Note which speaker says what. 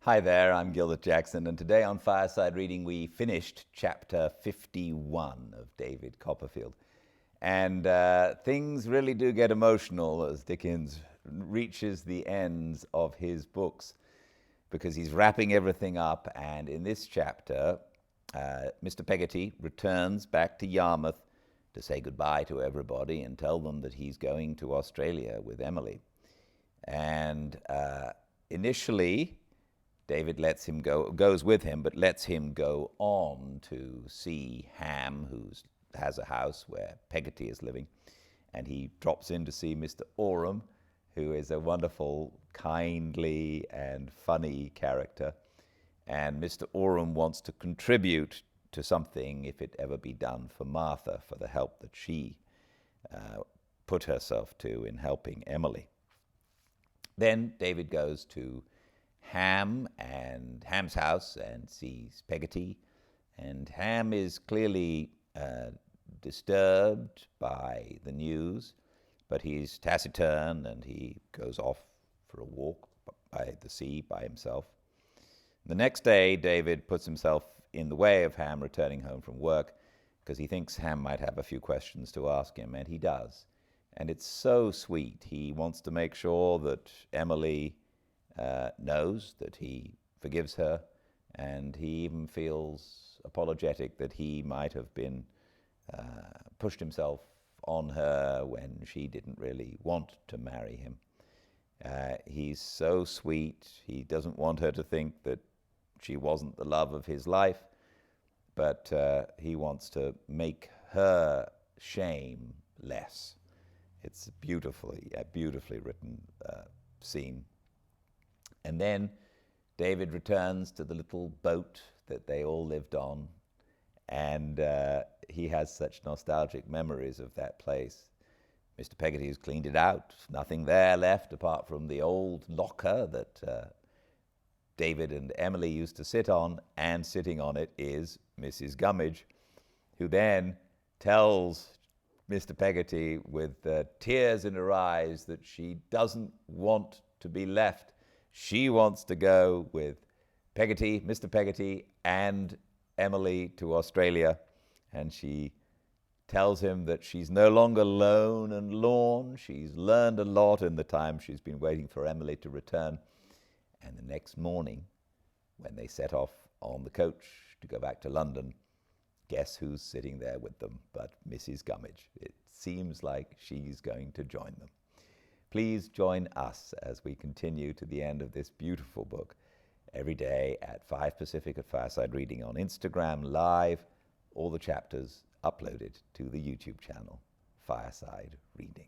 Speaker 1: Hi there, I'm Gildart Jackson, and today on Fireside Reading we finished chapter 51 of David Copperfield. And things really do get emotional as Dickens reaches the ends of his books, because he's wrapping everything up, and in this chapter, Mr. Peggotty returns back to Yarmouth to say goodbye to everybody and tell them that he's going to Australia with Emily. And initially, David goes with him, but lets him go on to see Ham, who has a house where Peggotty is living. And he drops in to see Mr. Oram, who is a wonderful, kindly, and funny character. And Mr. Oram wants to contribute to something, if it ever be done, for Martha, for the help that she put herself to in helping Emily. Then David goes to Ham's house and sees Peggotty, and Ham is clearly disturbed by the news, but he's taciturn and he goes off for a walk by the sea by himself. The next day, David puts himself in the way of Ham returning home from work because he thinks Ham might have a few questions to ask him, and he does. And it's so sweet. He wants to make sure that Emily knows that he forgives her, and he even feels apologetic that he might have been pushed himself on her when she didn't really want to marry him. He's so sweet. He doesn't want her to think that she wasn't the love of his life, but he wants to make her shame less. It's a beautifully written scene. And then David returns to the little boat that they all lived on, and he has such nostalgic memories of that place. Mr. Peggotty has cleaned it out. Nothing there left apart from the old locker that David and Emily used to sit on, and sitting on it is Mrs. Gummidge, who then tells Mr. Peggotty with tears in her eyes that she doesn't want to be left. She wants to go with Peggotty, Mr. Peggotty, and Emily to Australia, and she tells him that she's no longer lone and lorn. She's learned a lot in the time she's been waiting for Emily to return. And the next morning, when they set off on the coach to go back to London, guess who's sitting there with them but Mrs. Gummidge? It seems like she's going to join them. Please join us as we continue to the end of this beautiful book every day at 5 Pacific at Fireside Reading on Instagram Live, all the chapters uploaded to the YouTube channel, Fireside Reading.